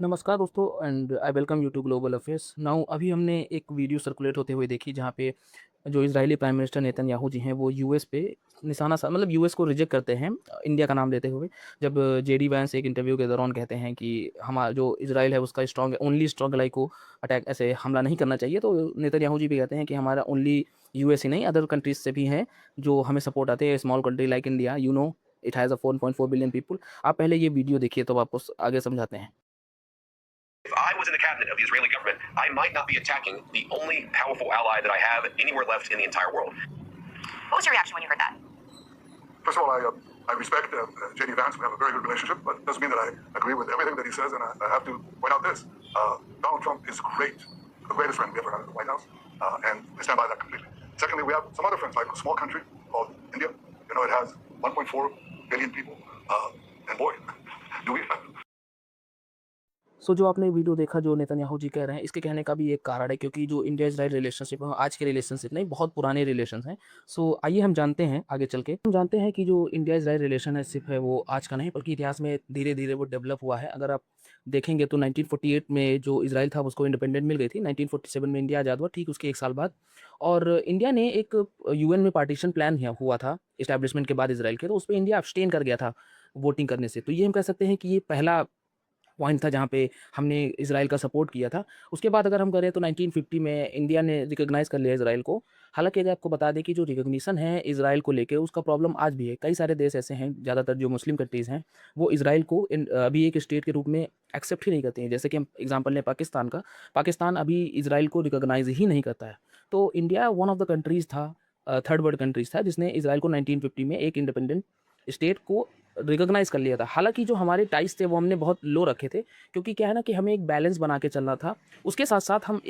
नमस्कार दोस्तों and I welcome you to global affairs. Now अभी हमने एक वीडियो सर्कुलेट होते हुए देखी जहाँ पे जो इजरायली प्राइम मिनिस्टर नेतन्याहू जी हैं वो यूएस पे निशाना सा मतलब यूएस को रिजेक्ट करते हैं इंडिया का नाम लेते हुए। जब जेडी वैंस एक इंटरव्यू के दौरान कहते हैं कि हमारा जो इजराइल है उसका स्ट्रॉन्ग ओनली स्ट्रॉन्ग लाई को अटैक ऐसे हमला नहीं करना चाहिए, तो नेतन्याहू जी भी कहते हैं कि हमारा ओनली यूएस ही नहीं अदर कंट्रीज से भी हैं जो हमें सपोर्ट आते हैं। Small country like India, you know, it has a 4.4 billion people. आप पहले ये वीडियो देखिए तो आपको आगे समझाते हैं। If I was in the cabinet of the Israeli government, I might not be attacking the only powerful ally that I have anywhere left in the entire world. What was your reaction when you heard that? First of all, I respect J.D. Vance. We have a very good relationship, but it doesn't mean that I agree with everything that he says. And I have to point out this. Donald Trump is great, the greatest friend we ever had at the White House, and I stand by that completely. Secondly, we have some other friends, like a small country called India. You know, it has 1.4 billion people, and boy, do we have. सो जो आपने video देखा जो Netanyahu जी कह रहे हैं, इसके कहने का भी एक कारण है क्योंकि जो इंडिया इजराइल रिलेशनशिप है आज के रिलेशनशिप नहीं, बहुत पुराने रिलेशंस हैं। सो आइए हम जानते हैं, आगे चल के हम जानते हैं कि जो इंडिया इजराइल रिलेशनशिप है वो आज का नहीं बल्कि इतिहास में धीरे धीरे वो डेवलप हुआ है। अगर आप देखेंगे तो 1948 में जो इजराइल था उसको इंडिपेंडेंट मिल गई थी, 1947 में इंडिया आज़ाद हुआ, ठीक उसके एक साल बाद। और इंडिया ने एक यूएन में पार्टीशन प्लान हुआ था इस्टेब्लिशमेंट के बाद इजराइल के, तो उस पर इंडिया अब्सटेन कर गया था वोटिंग करने से। तो ये हम कह सकते हैं कि ये पहला पॉइंट था जहाँ पे हमने इज़राइल का सपोर्ट किया था। उसके बाद अगर हम करें तो 1950 में इंडिया ने रिकॉग्नाइज़ कर लिया इज़राइल को। हालाँकि अगर आपको बता दें कि जो रिकॉग्निशन है इज़राइल को लेके उसका प्रॉब्लम आज भी है। कई सारे देश ऐसे हैं, ज़्यादातर जो मुस्लिम कंट्रीज़ हैं, वो इज़राइल को अभी एक स्टेट के रूप में एक्सेप्ट ही नहीं करते हैं। जैसे कि हम एग्ज़ाम्पल लें पाकिस्तान का, पाकिस्तान अभी इज़राइल को रिकॉग्नाइज़ ही नहीं करता है। तो India one of the countries था, थर्ड वर्ल्ड कंट्रीज़ था जिसने इज़राइल को 1950 में एक इंडिपेंडेंट स्टेट को रिकॉग्नाइज़ कर लिया था। हालाँकि जो हमारे टाइज़ थे वो हमने बहुत लो रखे थे क्योंकि क्या है ना कि हमें एक बैलेंस बना के चलना था। उसके साथ-साथ हम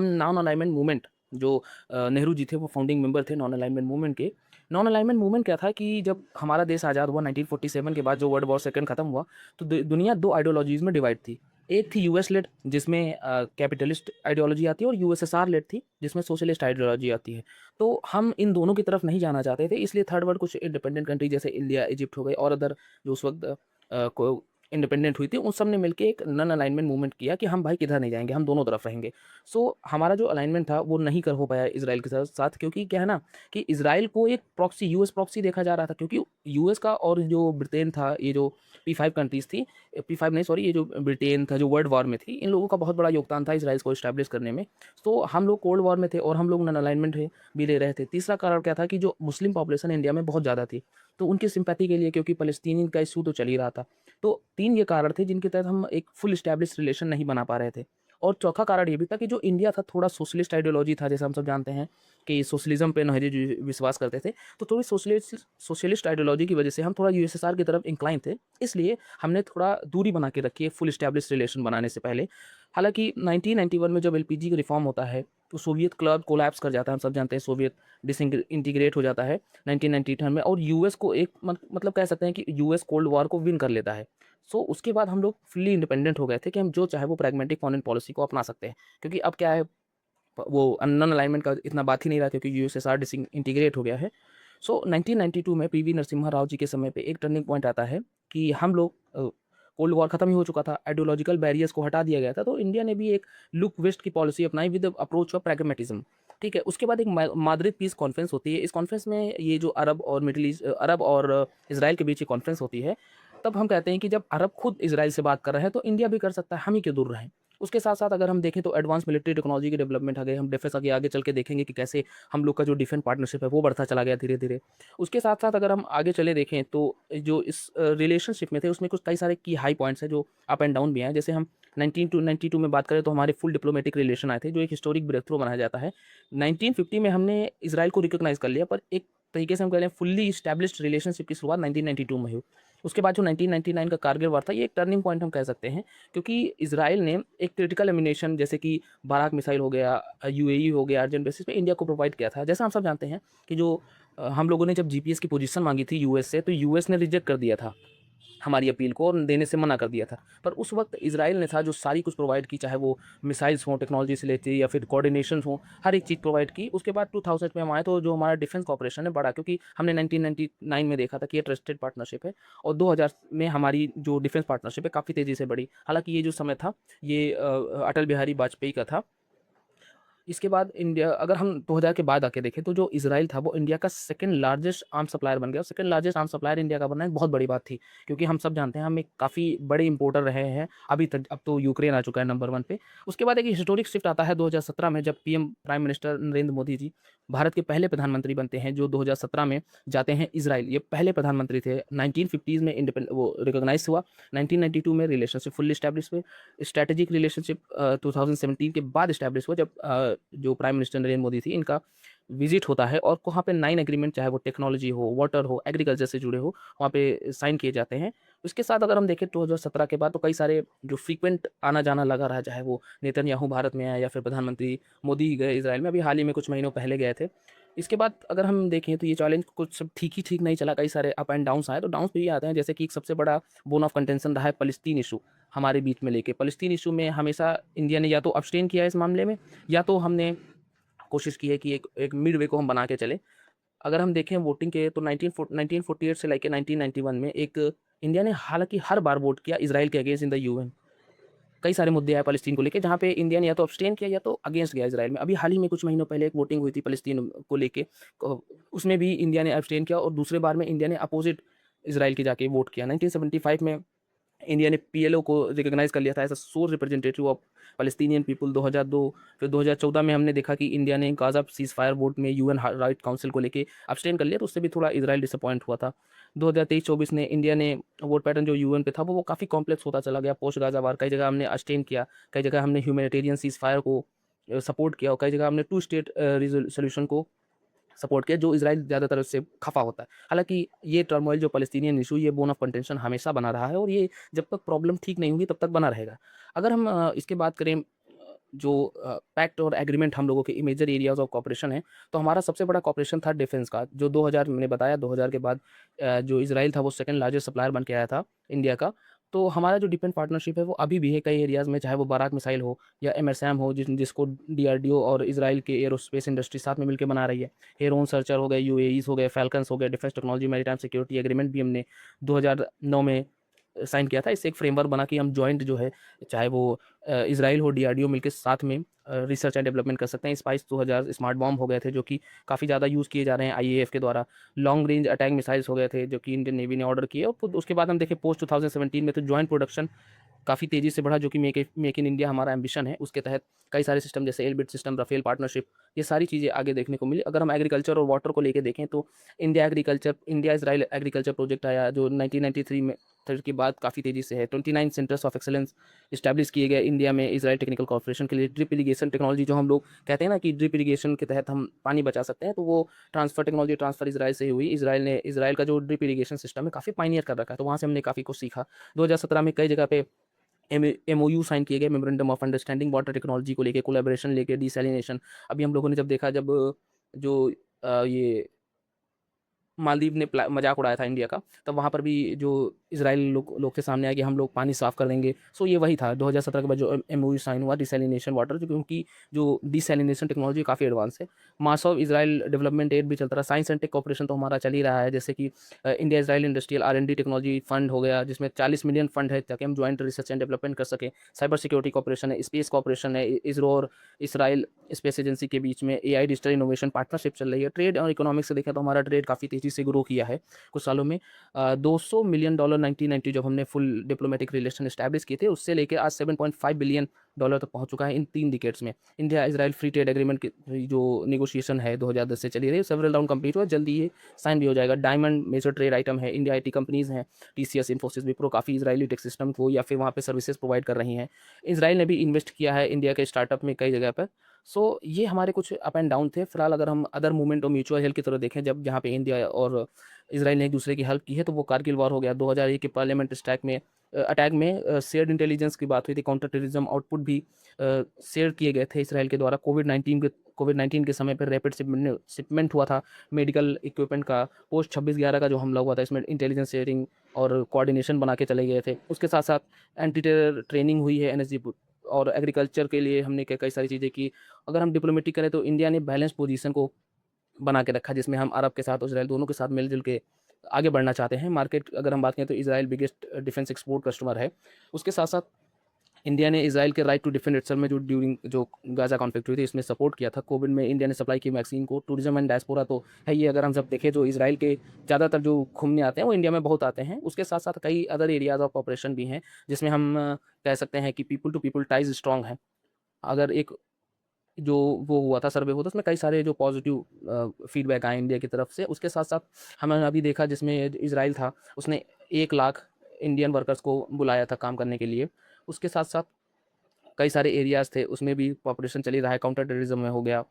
नॉन अलाइनमेंट मूवमेंट जो नेहरू जी थे वो फाउंडिंग मेंबर थे नॉन अलाइनमेंट मूवमेंट के। नॉन अलाइनमेंट मूवमेंट क्या था कि जब हमारा देश आज़ाद हुआ 1947 के बाद जो वर्ल्ड वॉर सेकंड खत्म हुआ, तो दुनिया 2 आइडियोलॉजीज़ में डिवाइड थी। एक थी यूएस लेड जिसमें कैपिटलिस्ट आइडियोलॉजी आती है, और यूएसएसआर लेड थी जिसमें सोशलिस्ट आइडियोलॉजी आती है। तो हम इन दोनों की तरफ नहीं जाना चाहते थे, इसलिए थर्ड वर्ल्ड कुछ इंडिपेंडेंट कंट्री जैसे इंडिया, इजिप्ट हो गए और अदर जो उस वक़्त को इंडिपेंडेंट हुई थी, उन सब ने मिलके एक नॉन अलाइनमेंट मूवमेंट किया कि हम भाई किधर नहीं जाएँगे, हम दोनों तरफ रहेंगे। सो हमारा जो अलाइनमेंट था वो नहीं कर हो पाया इज़राइल के साथ क्योंकि क्या है ना कि इज़राइल को एक प्रॉक्सी यूएस प्रॉक्सी देखा जा रहा था, क्योंकि यूएस का और जो ब्रिटेन था, ये जो P5 कंट्रीज़ थी, P5 नहीं सॉरी, ये जो ब्रिटेन था जो वर्ल्ड वॉर में थी, इन लोगों का बहुत बड़ा योगदान था इज़राइल को एस्टैब्लिश करने में। तो हम लोग कोल्ड वॉर में थे और हम लोग नॉन अलाइनमेंट भी ले रहे थे। तीसरा कारण क्या था कि जो मुस्लिम पॉपुलेशन इंडिया में बहुत ज़्यादा थी, तो उनकी सिंपैथी के लिए, क्योंकि फ़लस्तीन का इश्यू तो चल ही रहा था। तो 3 ये कारण थे जिनके तहत हम एक फुल एस्टैब्लिश्ड रिलेशन नहीं बना पा रहे थे। और चौथा कारण ये भी था कि जो इंडिया था थोड़ा सोशलिस्ट आइडियोलॉजी था, जैसे हम सब जानते हैं कि सोशलिज़्म पे नेहरू जी विश्वास करते थे। तो थोड़ी सोशलिस्ट आइडियोलॉजी की वजह से हम थोड़ा यूएसएसआर की तरफ इंक्लाइन थे। इसलिए हमने थोड़ा दूरी बना के रखी है फुल एस्टैब्लिश्ड रिलेशन बनाने से पहले। हालाँकि 1991 में जब एलपीजी का रिफॉर्म होता है, तो सोवियत क्लब कोलैप्स कर जाता है, हम सब जानते हैं सोवियत इंटीग्रेट हो जाता है 1992 में, और यूएस को एक मतलब कह सकते हैं कि यूएस कोल्ड वॉर को विन कर लेता है। सो उसके बाद हम लोग फुल्ली इंडिपेंडेंट हो गए थे कि हम जो चाहे वो प्रैग्मेटिक फॉरेन पॉलिसी को अपना सकते हैं, क्योंकि अब क्या है, वो नॉन अलाइनमेंट का इतना बात ही नहीं रहा क्योंकि यूएसएसआर इंटीग्रेट हो गया है। सो 1992 में पीवी नरसिम्हा राव जी के समय पे एक टर्निंग पॉइंट आता है कि हम लोग कोल्ड वॉर खत्म ही हो चुका था, आइडियोलॉजिकल बैरियर्स को हटा दिया गया था, तो इंडिया ने भी एक लुक वेस्ट की पॉलिसी अपनाई विद अप्रोच ऑफ प्रैग्मेटिज्म। ठीक है, उसके बाद एक माद्रिद पीस कॉन्फ्रेंस होती है। इस कॉन्फ्रेंस में ये जो अरब और मिडिल ईस्ट, अरब और इसराइल के बीच ये कॉन्फ्रेंस होती है। तब हम कहते हैं कि जब अरब खुद इसराइल से बात कर रहे हैं तो इंडिया भी कर सकता है, हम ही क्यों दूर रहें। उसके साथ-साथ अगर हम देखें तो एडवांस मिलिट्री टेक्नोलॉजी की डेवलपमेंट आ गई। हम डिफेंस आगे आगे चल के देखेंगे कि कैसे हम लोग का जो डिफेंस पार्टनरशिप है वो बढ़ता चला गया धीरे-धीरे। उसके साथ-साथ अगर हम आगे चले देखें तो जो इस रिलेशनशिप में थे उसमें कुछ कई सारे की हाई पॉइंट्स हैं जो अप एंड डाउन भी हैं। जैसे हम 1992 में बात करें तो हमारे फुल डिप्लोमेटिक रिलेशन आए थे, जो एक हिस्टोरिक ब्रेक थ्रू माना जाता है। 1950 में हमने इज़राइल को रिकॉग्नाइज़ कर लिया, पर एक तरीके से हम कह लें फुल्ली एस्टैब्लिश्ड रिलेशनशिप की शुरुआत 1992 में हुई। उसके बाद जो 1999 का कारगिल वार था, ये एक टर्निंग पॉइंट हम कह सकते हैं, क्योंकि इज़राइल ने एक क्रिटिकल एम्यूनेशन जैसे कि बाराक मिसाइल हो गया, यूएई हो गया, अर्जेंट बेसिस पे इंडिया को प्रोवाइड किया था। जैसा हम सब जानते हैं कि जो हम लोगों ने जब जीपीएस की पोजीशन मांगी थी यूएस से, तो यूएस ने रिजेक्ट कर दिया था। हमारी अपील को और देने से मना कर दिया था। पर उस वक्त इजराइल ने था जो सारी कुछ प्रोवाइड की, चाहे वो मिसाइल्स हों, टेक्नोलॉजी से लेते या फिर कोऑर्डिनेशन हो, हर एक चीज़ प्रोवाइड की। उसके बाद 2000 में हम आए तो जो हमारा डिफेंस कॉपरेशन है बढ़ा, क्योंकि हमने 1999 में देखा था कि ये ट्रस्टेड पार्टनरशिप है, और 2000 में हमारी जो डिफेंस पार्टनरशिप है काफ़ी तेज़ी से बढ़ी। हालांकि ये जो समय था ये अटल बिहारी वाजपेयी का था। इसके बाद इंडिया, अगर हम 2000 के बाद आके देखें तो जो इज़राइल था वो इंडिया का सेकंड लार्जेस्ट आर्म्स सप्लायर बन गया। Second largest arms supplier India का बनना एक बहुत बड़ी बात थी, क्योंकि हम सब जानते हैं हम एक काफ़ी बड़े इंपोर्टर रहे हैं अभी तक। अब तो यूक्रेन आ चुका है नंबर 1 पे। उसके बाद एक हिस्टोरिक शिफ्ट आता है 2017 में, जब PM prime minister Narendra Modi ji Bharat के पहले प्रधानमंत्री बनते हैं, जो 2017 में जाते हैं इज़राइल। ये पहले प्रधानमंत्री थे। 1950s में वो रिकॉग्नाइज हुआ, 1992 में रिलेशनशिप फुल्ली स्टैब्लिश हुए। स्ट्रैटेजिक रिलेशनशिप 2017 के बाद स्टैब्लिश हुआ, जब जो प्राइम मिनिस्टर नरेंद्र मोदी थी इनका विजिट होता है, और वहाँ पे 9 एग्रीमेंट, चाहे वो टेक्नोलॉजी हो, वाटर हो, एग्रीकल्चर से जुड़े हो, वहाँ पे साइन किए जाते हैं। उसके साथ अगर हम देखें 2017 के बाद तो कई सारे जो फ्रीक्वेंट आना जाना लगा रहा, चाहे वो नेतन्याहू भारत में आए या फिर प्रधानमंत्री मोदी गए इजराइल में, अभी हाल ही में कुछ महीनों पहले गए थे। इसके बाद अगर हम देखें तो ये चैलेंज कुछ सब ठीक नहीं चला, कई सारे अप एंड डाउन्स आए। तो डाउन्स भी आते हैं, जैसे कि एक सबसे बड़ा बोन ऑफ कंटेंशन रहा है फ़लस्तीन इशू हमारे बीच में लेके। फ़लस्तीन इशू में हमेशा इंडिया ने या तो अब्सटेन किया है इस मामले में, या तो हमने कोशिश की है कि एक मिड वे को हम बना के चलें। अगर हम देखें वोटिंग के तो 1948 से लेके 1991 में एक इंडिया ने हालाँकि हर बार वोट किया इज़राइल के अगेंस्ट इन द यूएन। कई सारे मुद्दे आए फ़लस्तीन को लेके, जहाँ पे इंडिया ने या तो अब्सटेन किया या तो अगेंस्ट गया इज़राइल में। अभी हाल ही में कुछ महीनों पहले एक वोटिंग हुई थी फ़लस्तीन को लेके, उसमें भी इंडिया ने अब्सटेन किया, और दूसरे बार में इंडिया ने अपोज़िट इज़राइल के जाके वोट किया। 1975 में इंडिया ने पीएलओ को रिकॉग्नाइज़ कर लिया था as a sole representative of Palestinian people 2002। फिर 2014 में हमने देखा कि इंडिया ने गाज़ा सीज़फायर वोट में यूएन राइट काउंसिल को लेके अब्सटेन कर लिया, तो उससे भी थोड़ा इज़राइल डिसअपॉइंट हुआ था। 2023-24 में इंडिया ने वोट पैटर्न जो यूएन पे था वो काफ़ी कॉम्प्लेक्स होता चला गया पोस्ट गाज़ा वार। कई जगह हमने अब्सटेन किया, कई जगह हमने ह्यूमैनिटेरियन सीज़फायर को सपोर्ट किया, और कई जगह हमने टू स्टेट सॉल्यूशन को सपोर्ट किया, जो इज़राइल ज़्यादातर उससे खफ़ा होता है। हालाँकि ये टर्मोइल जो पैलेस्टीनियन इश्यू, ये बोन ऑफ कंटेंशन हमेशा बना रहा है, और ये जब तक प्रॉब्लम ठीक नहीं होगी तब तक बना रहेगा। अगर हम इसके बात करें जो पैक्ट और एग्रीमेंट हम लोगों के मेजर एरियाज़ ऑफ कोऑपरेशन है, तो हमारा सबसे बड़ा कोऑपरेशन था डिफेंस का, जो 2000 मैंने बताया 2000 के बाद जो इज़राइल था वो सेकंड लार्जेस्ट सप्लायर बन के आया था इंडिया का। तो हमारा जो डिफेंस पार्टनरशिप है वो अभी भी है कई एरियाज़ में, चाहे वो बाराक मिसाइल हो या एमएसएम हो, जिसको डीआरडीओ और इज़राइल के एयरोस्पेस इंडस्ट्री साथ में मिलकर बना रही है। हेरोन सर्चर हो गए, यूएईज़ हो गए, फैल्कन्स हो गए, defence technology maritime security agreement भी हमने 2009 में साइन किया था। इससे एक फ्रेमवर्क बना कि हम जॉइंट जो है, चाहे वो इज़राइल हो, डीआरडीओ मिलके साथ में रिसर्च एंड डेवलपमेंट कर सकते हैं। स्पाइस 2000 स्मार्ट बॉम्ब हो गए थे, जो कि काफ़ी ज़्यादा यूज़ किए जा रहे हैं आईएएफ के द्वारा। लॉन्ग रेंज अटैक मिसाइल्स हो गए थे, जो कि इंडियन नेवी ने ऑर्डर किए। और फिर उसके बाद हम देखें पोस्ट 2017 में तो जॉइंट प्रोडक्शन काफ़ी तेज़ी से बढ़ा, जो कि मेक इन इंडिया हमारा एम्बिशन है। उसके तहत कई सारे सिस्टम जैसे एलबिट सिस्टम, राफेल पार्टनरशिप, ये सारी चीज़ें आगे देखने को मिली। अगर हम एग्रीकल्चर और वाटर को लेके देखें तो इंडिया इज़राइल एग्रीकल्चर प्रोजेक्ट आया, जो 1993 में के बाद काफ़ी तेज़ी से है। 29 सेंटर्स ऑफ एक्सेलेंस इस्टेब्लिश किए गए इंडिया में इज़राइल टेक्निकल कॉर्पोरेशन के लिए। ड्रिप इरिगेशन टेक्नोलॉजी, जो हम लोग कहते हैं ना कि ड्रिप इरिगेशन के तहत हम पानी बचा सकते हैं, तो वो टेक्नोलॉजी ट्रांसफ़र इज़राइल से ही हुई। इज़राइल का जो ड्रिप इरिगेशन सिस्टम है काफ़ी पायनियर कर रखा है, तो वहाँ से हमने काफ़ी कुछ सीखा। 2017 में कई जगह पे एमओयू साइन किए गए, memorandum of understanding, water technology को लेके कोलैबोरेशन लेके, डिसैलिनेशन। अभी हम लोगों ने जब देखा, जब जो ये मालदीव ने मजाक उड़ाया था इंडिया का, तब वहाँ पर भी जो इजराइल लोग के सामने आया कि हम लोग पानी साफ़ कर देंगे। सो ये वही था 2017 के बाद जो एमओयू साइन हुआ, डिसैलिनेशन वाटर, जो क्योंकि जो डिसैलिनेशन टेक्नोलॉजी काफ़ी एडवांस है। मास ऑफ इजराइल डेवलपमेंट एड भी चलता रहा। साइंस एंड टेक कॉपरेशन तो हमारा चल ही रहा है, जैसे कि India Israel industrial R&D technology fund हो गया, जिसमें 40 मिलियन फंड है ताकि हम ज्वाइंट रिसर्च एंड डेवलपमेंट कर सकें। साइबर सिक्योरिटी कॉपरेशन है, स्पेस कॉपरेशन है, इसरो और इसराइल स्पेस एजेंसी के बीच में AI डिजिटल इनोवेशन पार्टनरशिप चल रही है। ट्रेड और इकोनॉमिक्स से देखें तो हमारा ट्रेड काफ़ी तेज़ी से ग्रो किया है कुछ सालों में। $200 मिलियन 1990 जब हमने फुल डिप्लोमेटिक रिलेशन एस्टैब्लिश किए थे, उससे लेकर आज $7.5 बिलियन तक पहुंच चुका है इन 3 डिकेड्स में। India Israel free trade agreement की जो नेगोशिएशन है 2010 से चली रही है, सेवरल राउंड कंप्लीट हुआ, जल्दी ये साइन भी हो जाएगा। डायमंड मेजर ट्रेड आइटम है, इंडिया IT कंपनीज़ हैं, TCS, इन्फोसिस, विप्रो, काफ़ी इजरायली टेक सिस्टम को या फिर वहाँ पे सर्विसेज प्रोवाइड कर रही हैं। इजराइल ने भी इन्वेस्ट किया है इंडिया के स्टार्टअप में कई जगह पर। सो ये हमारे कुछ अप एंड डाउन थे। फिलहाल अगर हम अदर मूवमेंट और म्यूचुअल हेल्प की तरह देखें, जब जहाँ पे इंडिया और इजराइल ने एक दूसरे की हेल्प की है, तो वो कारगिल वॉर हो गया। 2001 के पार्लियामेंट अटैक में शेयर्ड इंटेलिजेंस की बात हुई थी, काउंटर टेररिज्म आउटपुट भी शेयर किए गए थे इसराइल के द्वारा। कोविड-19 के कोविड-19 के समय पे रैपिड शिपमेंट हुआ था मेडिकल इक्विपमेंट का। पोस्ट 26/11 का जो हमला हुआ था, इसमें इंटेलिजेंस शेयरिंग और कोऑर्डिनेशन बना के चले गए थे। उसके साथ-साथ एंटी टेरर ट्रेनिंग हुई है एनएसजी और एग्रीकल्चर के लिए हमने कई सारी चीज़ें की। अगर हम डिप्लोमेटिक करें तो इंडिया ने बैलेंस पोजीशन को बना के रखा, जिसमें हम अरब के साथ और इज़राइल दोनों के साथ मिल-जुल के आगे बढ़ना चाहते हैं। मार्केट अगर हम बात करें तो Israel biggest defence export customer है। उसके साथ-साथ इंडिया ने इज़राइल के राइट टू डिफेंड इटसेल्फ में जो गाज़ा कॉन्फ्लिक्ट हुई थी, इसमें सपोर्ट किया था। कोविड में इंडिया ने सप्लाई की वैक्सीन को। टूरिज़्म एंड डायस्पोरा तो है ही, अगर हम सब देखें जो इज़राइल के ज़्यादातर जो घूमने आते हैं वो इंडिया में बहुत आते हैं। उसके साथ-साथ कई अदर एरियाज़ ऑफ ऑपरेशन भी हैं, जिसमें हम कह सकते हैं कि people to people ties strong है। अगर एक जो वो हुआ था, सर्वे हुआ था, उसमें कई सारे जो पॉजिटिव फीडबैक आए इंडिया की तरफ से। उसके साथ-साथ हमने अभी देखा जिसमें इज़राइल था, उसने 1 लाख इंडियन वर्कर्स को बुलाया था काम करने के लिए। उसके साथ-साथ कई सारे एरियाज़ थे, उसमें भी ऑपरेशन चल ही रहा है। काउंटर टेररिज्म में हो गया,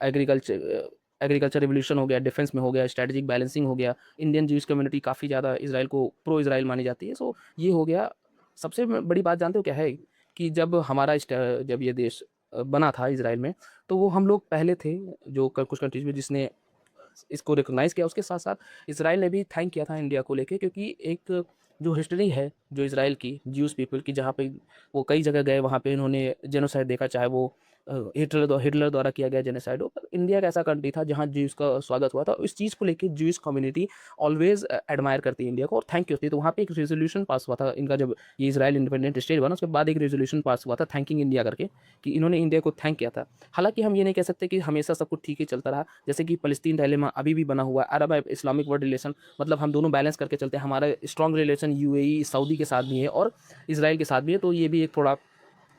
एग्रीकल्चर रिवॉल्यूशन हो गया, डिफेंस में हो गया, स्ट्रैटेजिक बैलेंसिंग हो गया। इंडियन ज्यूइश कम्युनिटी काफ़ी ज़्यादा इज़राइल को प्रो इज़राइल मानी जाती है। सो ये हो गया। सबसे बड़ी बात जानते हो क्या है कि जब ये देश बना था इज़राइल में, तो वो हम लोग पहले थे जो कुछ कंट्रीज़ में जिसने इसको रिकॉग्नाइज़ किया। उसके साथ-साथ इज़राइल ने भी थैंक किया था इंडिया को लेके, क्योंकि एक जो हिस्ट्री है जो इज़राइल की ज्यूज़ पीपल की, जहाँ पे वो कई जगह गए, वहाँ पे इन्होंने जेनोसाइड देखा, चाहे वो हिटलर द्वारा किया गया जेनोसाइड हो। पर इंडिया एक ऐसा कंट्री था जहाँ ज्यूज़ का स्वागत हुआ था। इस चीज़ को लेके ज्यूज़ कम्युनिटी ऑलवेज़ एडमायर करती है इंडिया को और थैंक करती है। तो वहाँ पे एक रेज़ोल्यूशन पास हुआ था इनका, जब ये इज़राइल इंडिपेंडेंट स्टेट बना, उसके बाद एक रेज़ोल्यूशन पास हुआ था थैंकिंग इंडिया करके, कि इन्होंने इंडिया को थैंक किया था। हालाँकि हम ये नहीं कह सकते कि हमेशा सब कुछ ठीक ही चलता रहा। जैसे कि फ़लस्तीन डायलेमा अभी भी बना हुआ है, अरब इस्लामिक वर्ल्ड रिलेशन, मतलब हम दोनों बैलेंस करके चलते हैं। हमारा स्ट्रॉन्ग रिलेशन यूएई, सऊदी के साथ भी है और इज़राइल के साथ भी है, तो ये भी एक थोड़ा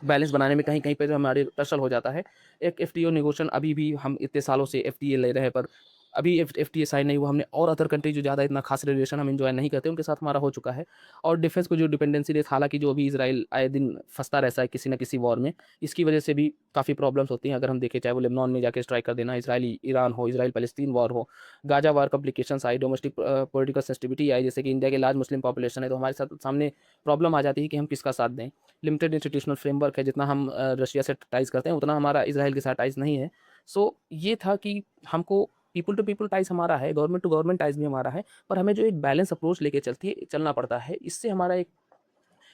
बैलेंस बनाने में कहीं-कहीं पे जो हमारे टसल हो जाता है। एक एफटीओ नेगोशिएशन अभी भी हम इतने सालों से एफटीए ले रहे हैं, पर अभी एफटीए साइन नहीं हुआ। हमने और अदर कंट्री जो ज़्यादा इतना खास रिलेशन हम एन्जॉय नहीं करते, उनके साथ हमारा हो चुका है। और डिफेंस को जो डिपेंडेंसी रेट, हालाँकि जो अभी इज़राइल आए दिन फँसता रहता है किसी न किसी वॉर में, इसकी वजह से भी काफ़ी प्रॉब्लम्स होती हैं। अगर हम देखें, चाहे वो लेबनान में जाके स्ट्राइक कर देना, इज़राइल-ईरान हो, इज़राइल-फ़लस्तीन वॉर हो, गाज़ा वॉर कॉम्प्लिकेशंस आई, डोमेस्टिक पॉलिटिकल सेंसिटिविटी आई, जैसे कि इंडिया के लार्ज मुस्लिम पॉपुलेशन है, तो हमारे साथ सामने प्रॉब्लम आ जाती है कि हम किसका साथ दें। लिमिटेड इंस्टीट्यूशनल फ्रेमवर्क है, जितना हम रशिया से टाइज़ करते हैं, उतना हमारा इज़राइल के साथ टाइज़ नहीं है। सो ये था कि हमको पीपल टू पीपल टाइज़ हमारा है, गवर्नमेंट टू गवर्नमेंट टाइज़ भी हमारा है, पर हमें जो एक बैलेंस अप्रोच लेके चलना पड़ता है, इससे हमारा एक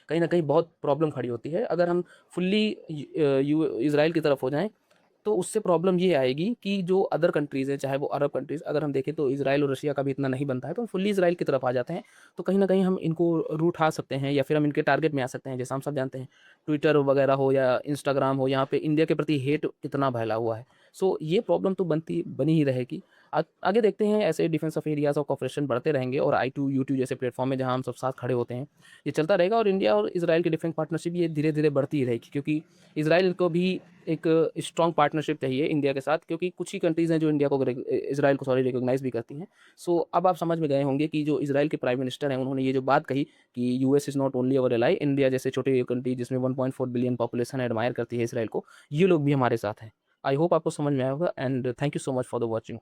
कहीं न कहीं बहुत प्रॉब्लम खड़ी होती है। अगर हम फुल्ली इज़राइल की तरफ हो जाएँ, तो उससे प्रॉब्लम ये आएगी कि जो अदर कंट्रीज़ हैं, चाहे वो अरब कंट्रीज़, अगर हम देखें तो इज़राइल और रशिया का भी इतना नहीं बनता है, तो हम फुल्ली इज़राइल की तरफ आ जाते हैं, तो कहीं न कहीं हम इनको रूठा सकते हैं या फिर हम इनके टारगेट में आ सकते हैं। जैसा हम सब जानते हैं, ट्विटर वगैरह हो या इंस्टाग्राम हो, यहाँ पे इंडिया के प्रति हेट कितना फैला हुआ है। सो ये प्रॉब्लम तो बनी ही रहेगी। आगे देखते हैं, ऐसे defence of areas of corporation बढ़ते रहेंगे और आई2 यूट्यूब जैसे प्लेटफ़ॉर्म में जहाँ हम सब साथ खड़े होते हैं, ये चलता रहेगा और इंडिया और इज़राइल की डिफेंस पार्टनरशिप ये धीरे-धीरे बढ़ती ही रहेगी, क्योंकि इज़राइल को भी एक स्ट्रॉन्ग पार्टनरशिप चाहिए इंडिया के साथ, क्योंकि कुछ ही कंट्रीज़ हैं जो इज़राइल को रिकॉग्नाइज़ भी करती हैं। सो अब आप समझ में गए होंगे कि जो इज़राइल के प्राइम मिनिस्टर हैं, उन्होंने ये जो बात कही कि US is not only our ally, India जैसे छोटे कंट्री जिसमें 1.4 बिलियन पॉपुलेशन है, एडमायर करती है इज़राइल को, ये लोग भी हमारे साथ हैं। आई होप आपको समझ में आया होगा and thank you so much for the watching.